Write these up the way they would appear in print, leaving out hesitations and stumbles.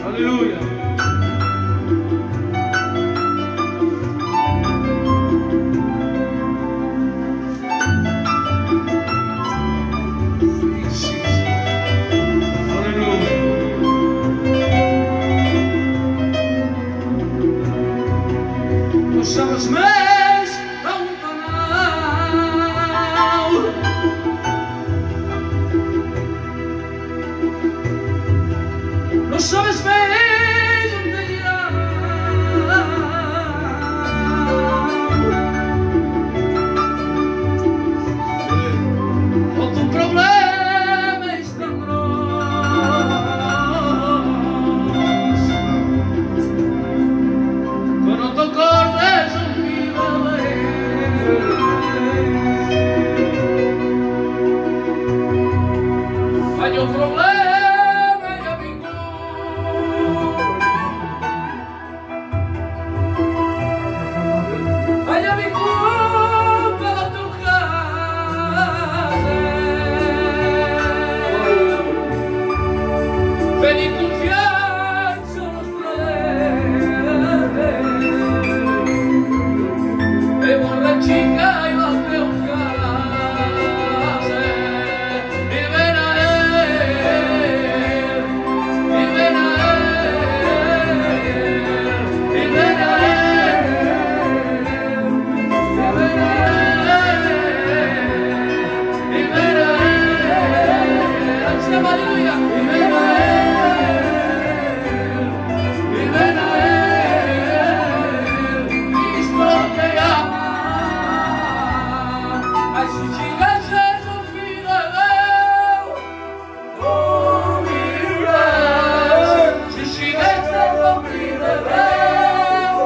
Alléluia. Puxamos mês a canal. Não sabes bem onde irá. Outro problema está nós. Quando te acordas hay un problema y amigo. Hay amigo para tu casa. Ven y confianza nos trae. E borrachita y los teus casa. Y ven a él. Y ven a él. Y ven a él. Y ven a él. Y ven a él. Aleluya. Y ven a él. Y ven a él. Cristo te ama. Ai, se chegas Jesus, filho meu, ouvirás. Se chegas Jesus, filho meu,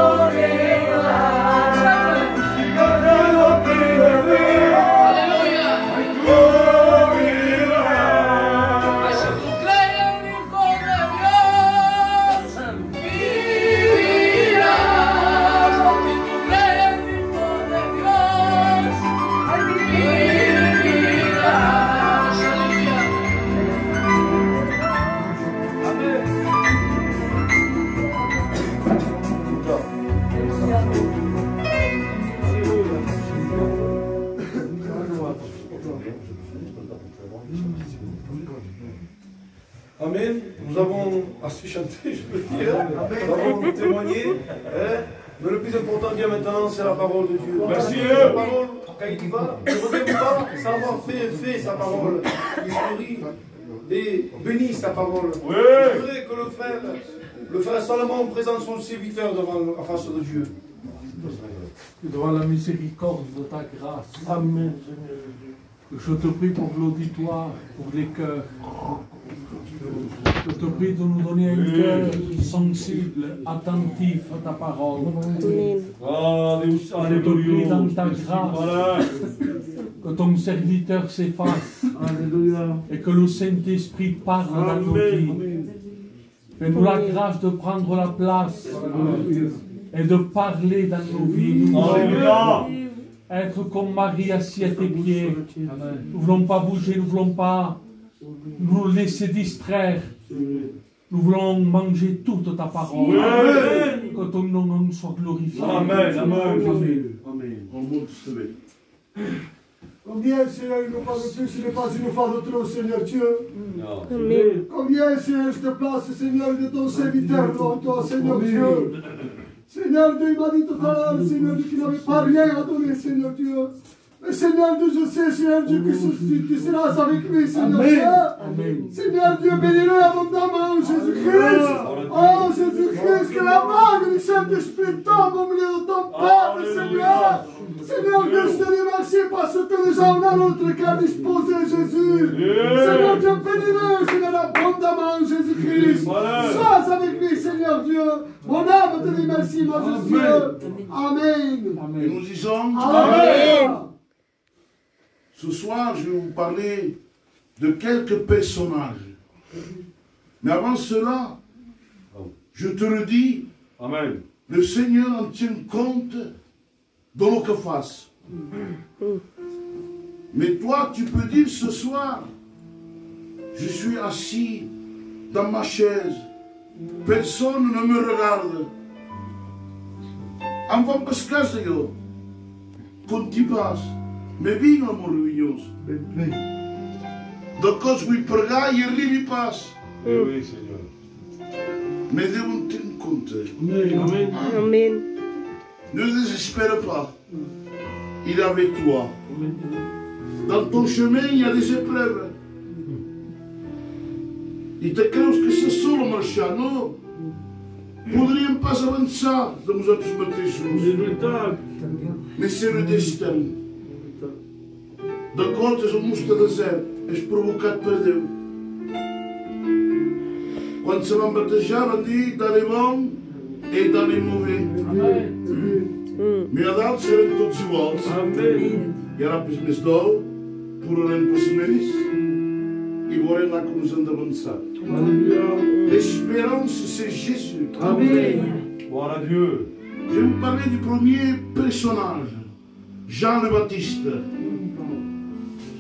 ouvirás. Aleluia. Mas se tu crees en el Hijo de Dios, vivirás. Si tu crees en el Hijo de Dios, vivirás. Aleluya. Amén. Amen. Nous avons assez chanté, je peux dire. Nous avons témoigné. Mais le plus important bien maintenant, c'est la parole de Dieu. Merci. La parole, quand il va, ne regrette pas sans avoir fait sa parole. Il sourit et bénit sa parole. Je voudrais que le frère Salomon présente son serviteur devant la face de Dieu. Devant la miséricorde de ta grâce. Amen. Je te prie pour l'auditoire, pour les cœurs. Je te prie de nous donner un cœur sensible, attentif à ta parole. Je te prie dans ta grâce que ton serviteur s'efface et que le Saint-Esprit parle dans nos vies. Fais-nous la grâce de prendre la place et de parler dans nos vies. Nous voulons être comme Marie assis à tes pieds. Nous ne voulons pas bouger, nous ne voulons pas nous laisser distraire. Nous voulons manger toute ta parole. Que ton nom soit glorifié. Amen. Amen. Combien, Seigneur, une fois de plus, ce n'est pas une fois de trop, Seigneur Dieu. Combien, Seigneur, je te place, Seigneur, de ton serviteur devant toi, Seigneur Dieu. Seigneur Dieu, il m'a dit tout à l'heure, Seigneur Dieu, qu'il n'avait pas rien à donner, Seigneur Dieu. Mais Seigneur Dieu, je sais, Seigneur Dieu, que tu seras avec lui, Seigneur Dieu. Seigneur Dieu, bénis-le abondamment, Jésus-Christ. Oh, Jésus-Christ, que la main du Saint-Esprit tombe au milieu de ton peuple, Seigneur. Seigneur Dieu, je te remercie parce que déjà on a notre cœur disposé, Jésus. Seigneur Dieu, bénis-le, Seigneur, abondamment, Jésus-Christ. Sois avec lui, Seigneur Dieu. Mon âme te dit merci, majestueux. Amen. Et nous disons Amen. Ce soir, je vais vous parler de quelques personnages. Mais avant cela, je te le dis, Amen. le Seigneur en tient compte de ce que fasse. Mais toi, tu peux dire ce soir, je suis assis dans ma chaise, personne ne me regarde. Am van pescasse io, quand tu passes, mais bien amoroso. De cause vull pregar i arribi pas. Oui, Seigneur. Mais deuen tenir compte. Amen. Amen. Ne désespère pas. Il est avec toi. Dans ton chemin, il y a des épreuves. I te creus que se sol a marxar, no? Podríem pas avançar de nosaltres mateixos. Mais c'est le destin. D'acord, és el nostre desert, és provocat per Déu. Quan se van batejar van dir dans les bons et dans les mauvais. Mais a dalt serem tots iguals. I ara més dol, plorarem pels més i veurem là com ens hem d'avançar. L'espérance, c'est Jésus. Gloire à Dieu. Je vais vous parler du premier personnage, Jean le Baptiste.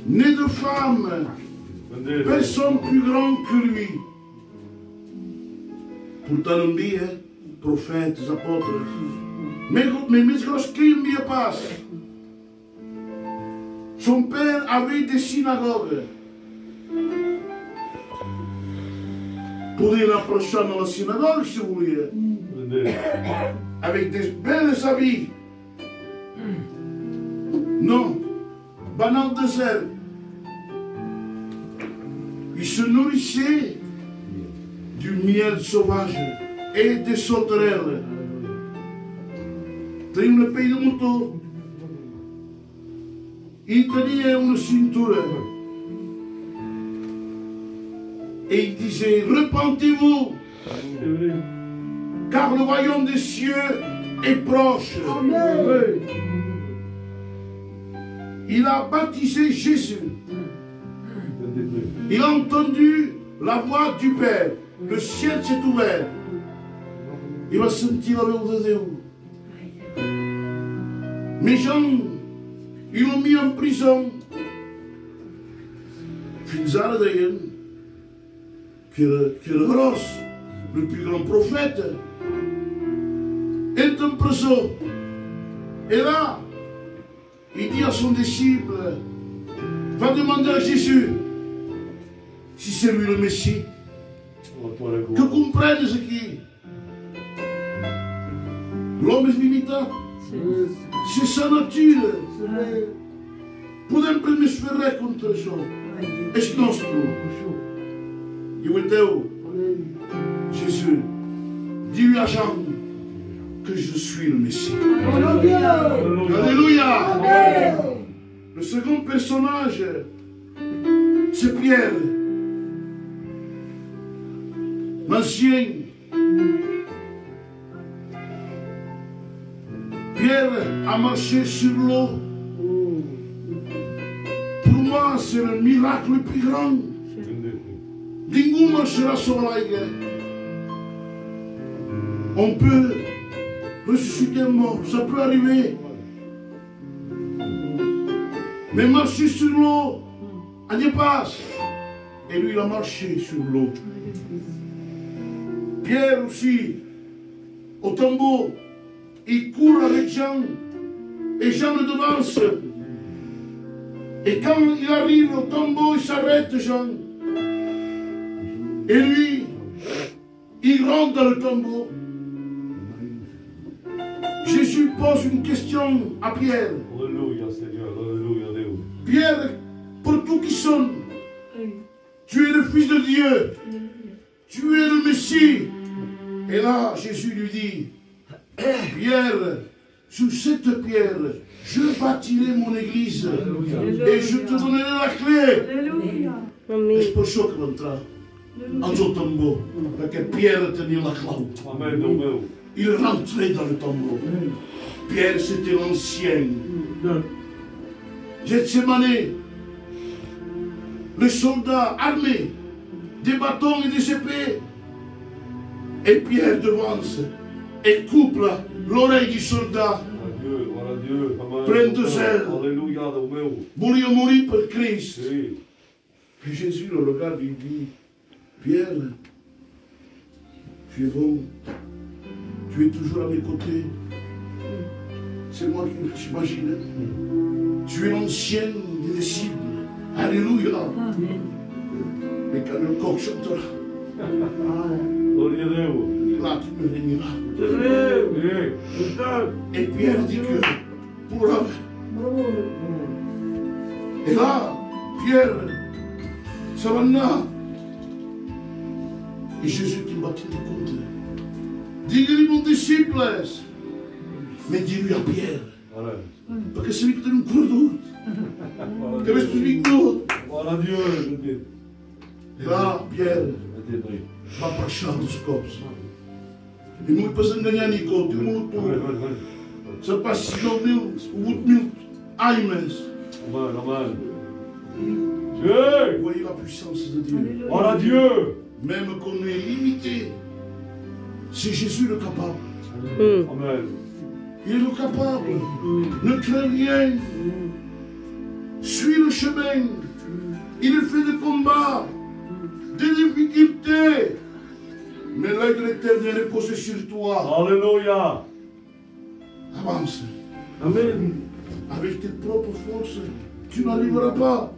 Né de femme, personne plus grand que lui. Pourtant on dit, prophètes, apôtres, mais més gros qu'il n'y a pas. Son père avait des synagogues. Pouvez l'approcher dans la synagogue si vous voulez. Avec des belles habits. Non, banal désert. Il se nourrissait du miel sauvage et des sauterelles. Tenim le pays de moutons. Il tenait une ceinture. Et il disait, repentez-vous, car le royaume des cieux est proche. Amen. Il a baptisé Jésus. Il a entendu la voix du Père. Le ciel s'est ouvert. Il a senti la voix de Dieu. Mais Jean, ils l'ont mis en prison. Fins ara deien que era gros, le plus grand prophète, est en prison. Et là, il dit à son disciple, va demander à Jésus si c'est lui le Messie. Que comprenne ce qui. L'homme est limitant. C'est sa nature. Podem primer fer res contra això. És nostre. I ho enteu? Jésus, dis-lui à Jean que je suis le Messie. Alléluia. Le second personnage, c'est Pierre. L'ancien. Pierre a marché sur l'eau. Pour moi, c'est le miracle le plus grand. Ningú marxarà sobre l'aigua. On peut ressusciter un mort, ça peut arriver. Mais marcher sur l'eau, on y passe. Et lui, il a marché sur l'eau. Pierre aussi, au tombeau, il court avec Jean, et Jean le devance. Et quand il arrive au tombeau, il s'arrête, Jean. Et lui, il rentre dans le tombeau. Jésus pose une question à Pierre. Alléluia, Seigneur. Alléluia, Dieu. Pierre, pour tout qui sonne, tu es le Fils de Dieu. Tu es le Messie. Et là, Jésus lui dit, Pierre, sur cette pierre, je bâtirai mon église. Et je te donnerai la clé. És per això que va entrar al seu tombeau, perquè Pierre tenia la clau. Amen, Déu meu. Il rentrait dans le tombeau. Pierre, c'était l'ancien. Gethsemane, les soldats armés, des bâtons et des épées. Et Pierre devance et coupe l'oreille du soldat. Plein de zèle. Voulait mourir pour Christ. Et Jésus le regarde et dit, Pierre, tu es bon. Tu es toujours à mes côtés. C'est moi qui j'imagine. Tu es l'ancien des disciples. Alléluia. Mais quand le coq chantera, là tu me régneras. Et Pierre dit que pour la... Et là, Pierre, ça va là. Et Jésus qui m'a tenu compte. Dis-lui mon disciple, mais dis-lui à Pierre. Parce que c'est lui qui te nous produit. Que est-ce que lui d'autre? Voilà Dieu. Et là, Pierre va prêcher à tous cops. Et nous, pas engager Nico, tout le monde. C'est pas 6 000 ou 8 000 aimes. Amen. Vous voyez la puissance de Dieu. Voilà Dieu. Même qu'on est limité, c'est Jésus le capable. Amen. Il est le capable. Ne crains rien. Suis le chemin. Il fait des combats, des difficultés. Mais l'œil de l'Éternel est posé sur toi. Alléluia. Avance. Amen. Avec tes propres forces, tu n'arriveras pas.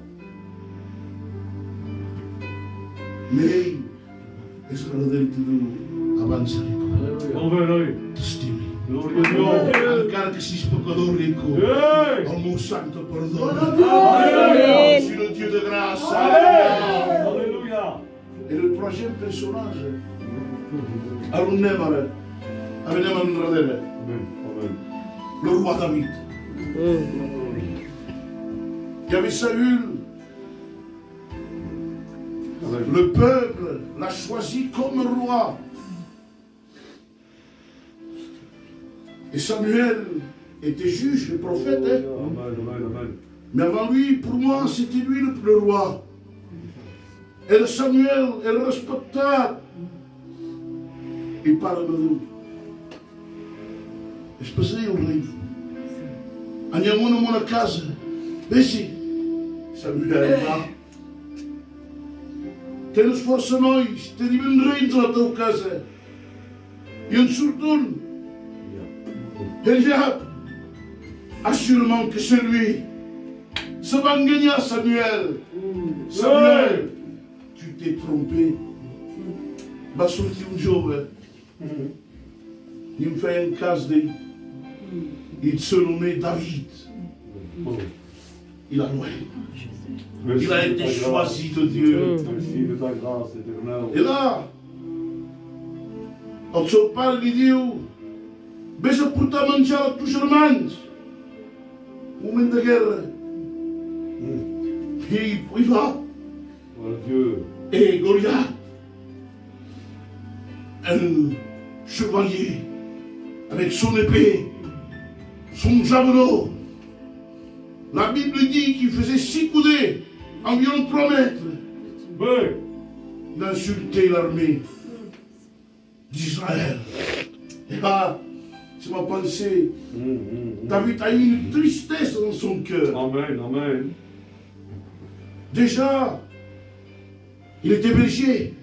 Mais, est-ce que la vérité nous avance? Amen. Stimi. Gloria Encara que si pecador rico, au mon santo pardon. Amen. Je suis le Dieu de grâce. Alléluia. Et le troisième personnage, le roi David. Il y avait Saül. Le peuple l'a choisi comme roi. Et Samuel était juge, le prophète. Mais avant lui, pour moi, c'était lui le roi. Et le Samuel est le respectable. Il parle de nous. Je peux dire au rei. Andiamo numa casa. Vezi, Samuel lá. Temos força nós, temos reino na tua casa. E um surturno. Ele já assurément que c'est lui. Ça va gagner Samuel. Samuel, tu t'es trompé. Va sortir un jour. Il me fait un casse de. Il se nommait David. Il a loué. Il a été choisi de Dieu. Merci de ta grâce éternelle. Et là, on se parle de Dieu. Beija por ta manjar a tus irmãos. Momento da guerra. Et il va. Et Goliath, un chevalier, avec son épée, son javelot. La Bible dit qu'il faisait 6 coudées, environ 3 mètres. Il a insulté l'armée d'Israël. Et là, c'est ma pensée. David a eu une tristesse dans son cœur. Amen, amen. Déjà, il était berger.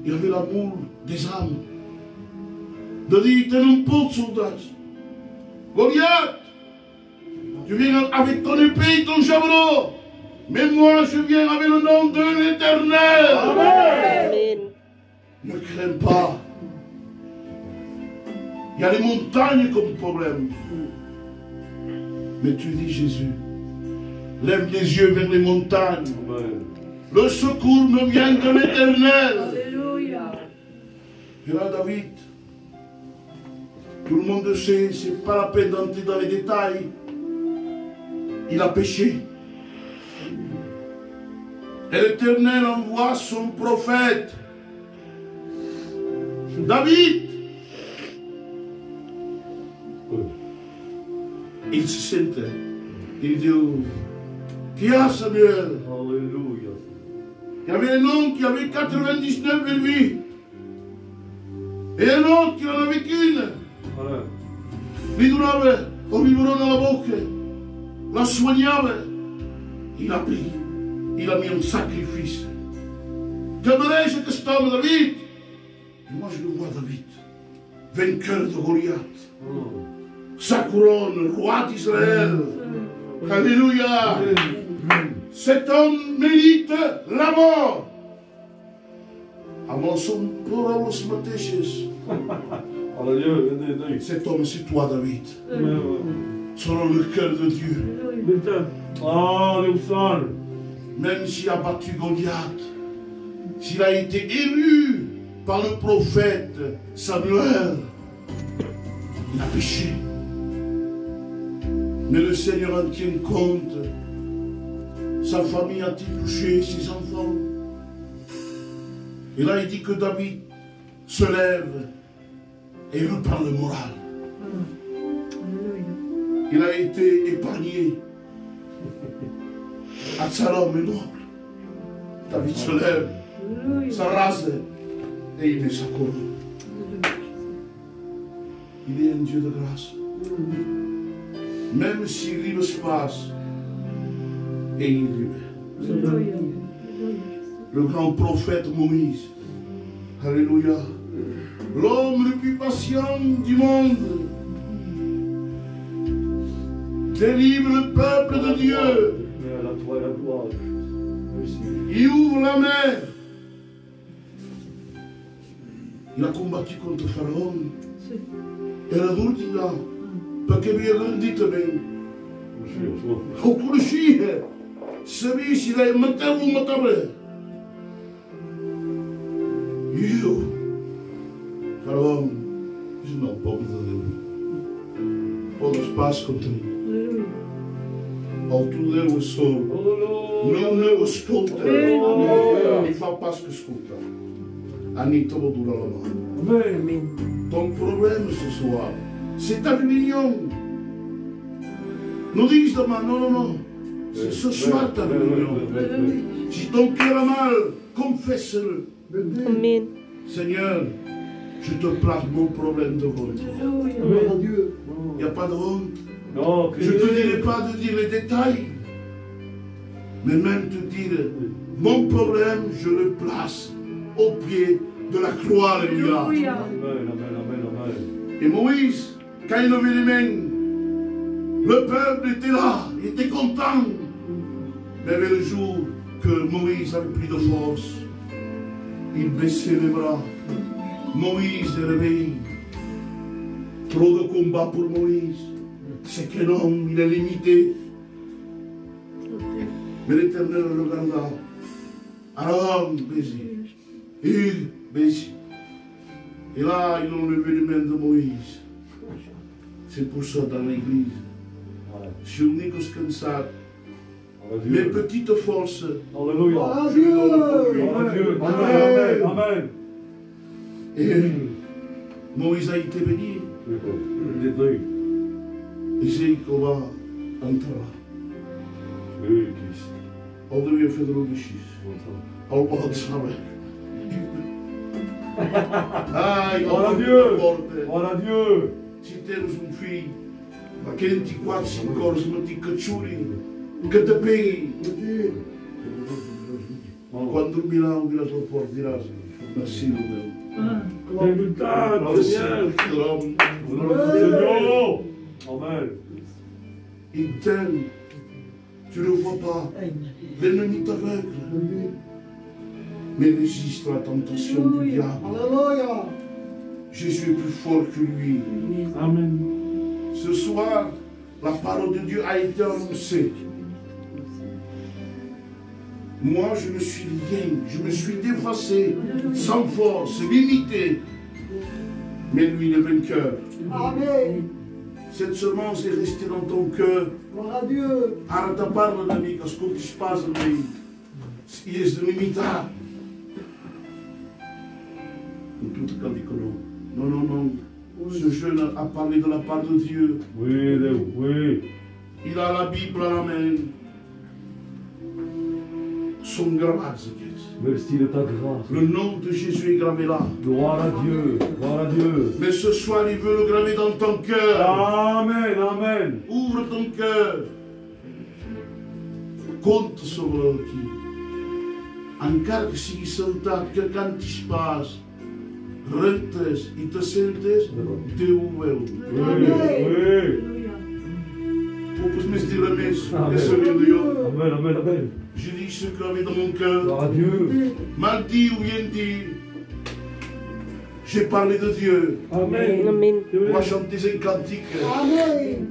Il avait l'amour des âmes. David était un pauvre soldat. Goliath, tu viens avec ton épée et ton javelot. Mais moi, je viens avec le nom de l'Éternel. Amen. Ne crains pas. Il y a les montagnes comme problème. Mais tu dis Jésus, lève les yeux vers les montagnes. Amen. Le secours me vient de l'Éternel. Alléluia. Et là, David, tout le monde sait, c'est pas la peine d'entrer dans les détails. Il a péché. Et l'Éternel envoie son prophète. David, il se sentait. Il dit, qui a Samuel? Alléluia. Il y avait un homme qui avait 99 ennemis. Et un autre qui en avait qu'une. Lui donnait au biberon dans la bouche, la soignait. Il a pris, il a mis un sacrifice. J'aimerais que cet homme David, et moi je le vois David, vainqueur de Goliath, sa couronne, roi d'Israël. Alléluia. Cet homme mérite la mort. Avant son pauvre smatèches. Cet homme, c'est toi, David. Selon le cœur de Dieu. Même s'il a battu Goliath, s'il a été élu par le prophète Samuel, il a péché. Mais le Seigneur en tient compte. Sa famille a-t-il touché, ses enfants? Et là, il dit que David se lève et reprend le moral. Il a été épargné. Absalom est noble. David se lève, s'arrase et il met sa couronne. Il est un Dieu de grâce. Même s'il lit l'espace et il libère. Le grand prophète Moïse, alléluia, l'homme le plus patient du monde, délivre le peuple de Dieu. Il ouvre la mer. Il a combattu contre Pharaon. Et la route, il a. Parce que bien dit também. Au Kurushi, sabia se daí matar ou matar. Eu, Pharaon, je n'en pas besoin de lui. Pour le espace contre lui. Altura o sol. Não escuta. E faz pas que escuta. Anita va durar la mano. Ton problème ce soir, c'est ta réunion. Nous dis demain, non. C'est ce soir ta réunion. Si ton cœur a mal, confesse-le. Amen. Seigneur, je te place mon problème devant toi. Il n'y a pas de honte. Non, Je ne te dirai pas de dire les détails, mais même te dire, mon problème, je le place au pied de la croix. Alléluia. Amen, amen, amen. Et Moïse, quand il levait les mains, le peuple était là, il était content. Mais avait le jour que Moïse avait pris de force, il baissait les bras. Moïse est réveillé. Trop de combats pour Moïse. C'est qu'un homme, il est limité. Mais l'Éternel le regarda. Alors, Bézi. Il, Bézi. Et là, ils ont levé les mains de Moïse. C'est pour ça dans l'église. Je n'ai que ce comme ça. Mes petites forces. Alléluia. Dieu. Amen. Amen. Et Moïse a été béni. Et c'est qu'on va entrer. Al weer verder op de schies. Al wat samen. Ai, Ora Dieu. Se temos filho, aquele 24, 5 horas, não tem cachuri, catapim. Quando dormirão, virás ao porto, dirás, nasci no meu. Seigneur. Amen. Interne, tu ne le vois pas, l'ennemi t'aveugle, mais résiste à la tentation du diable. Alléluia. Jésus est plus fort que lui. Amen. Ce soir, la parole de Dieu a été annoncée. Moi, je ne suis rien, je me suis défacé, sans force, limité. Mais lui, le vainqueur. Amen. Cette semence est restée dans ton cœur. Gloire à Dieu. Arată parle de mic, asculti și pază de ei. Ești limitat. Tout quand dit que non. Non, non, non. Ce jeune a parlé de la part de Dieu. Oui. Il a la Bible à la main. Son gravat, ziceți. Merci de ta grâce. Le nom de Jésus est gravé là. Gloire à Dieu. Gloire à Dieu. Mais ce soir, il veut le graver dans ton cœur. Amen. Amen. Ouvre ton cœur. Compte sobre aquí. Encara que sigui sentat, que cantis pas, rentes i te sentes, Déu ho veu. Poucas més dir més, que sabia jo. Amen, amen, amen. Je dis ce gravé dans mon cœur. Gloire à Dieu. Mal dit ou bien dit, j'ai parlé de Dieu. Amen. Amen. On va chanter un cantique. Amen.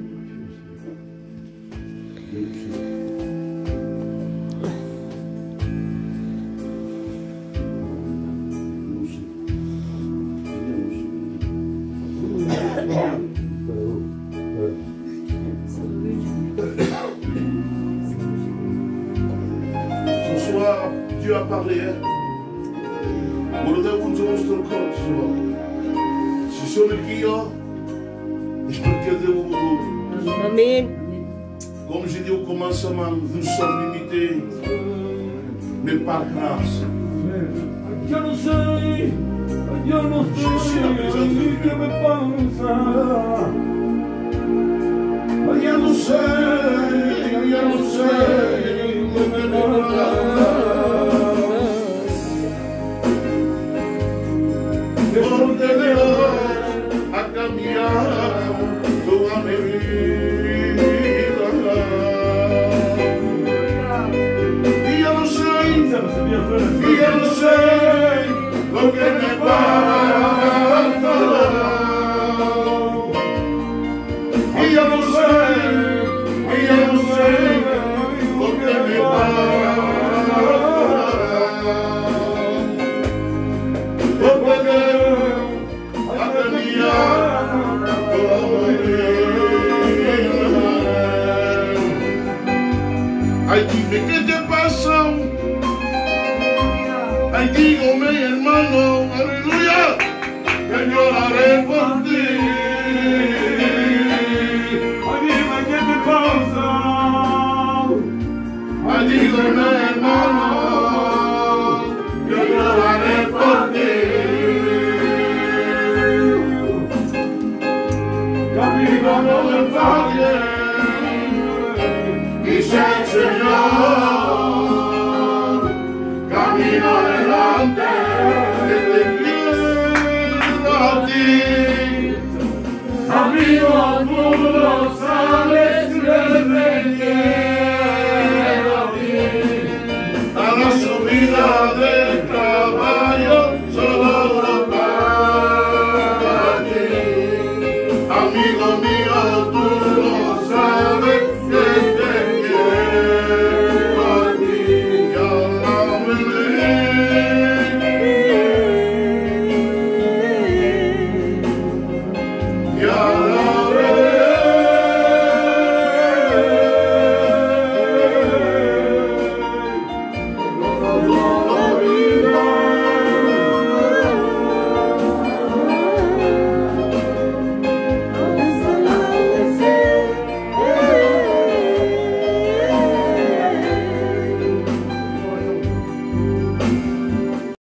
Ce soir, Dieu a parlé. Voldeu uns al nostre cor, Senyor. Si som aquí, és perquè Déu ho vol. Amen. Com je dis au commencement, nous sommes limités, mais par grâce. Yo no sé, yo no sé, ni qué me pasa. Ya no sé lo que me pasa. Porque Dios ha cambiado toda mi vida. Y ya no sé lo que me pasa. Y ya no sé lo que me pasa. Porque Dios ha cambiado toda mi vida. Ay, dime qué te pasa. Ay, dígame, hermano, aleluya, que lloraré por ti. Ay, dime qué te pasa. Ay, dígame, hermano, que lloraré por ti. Camino no me falles.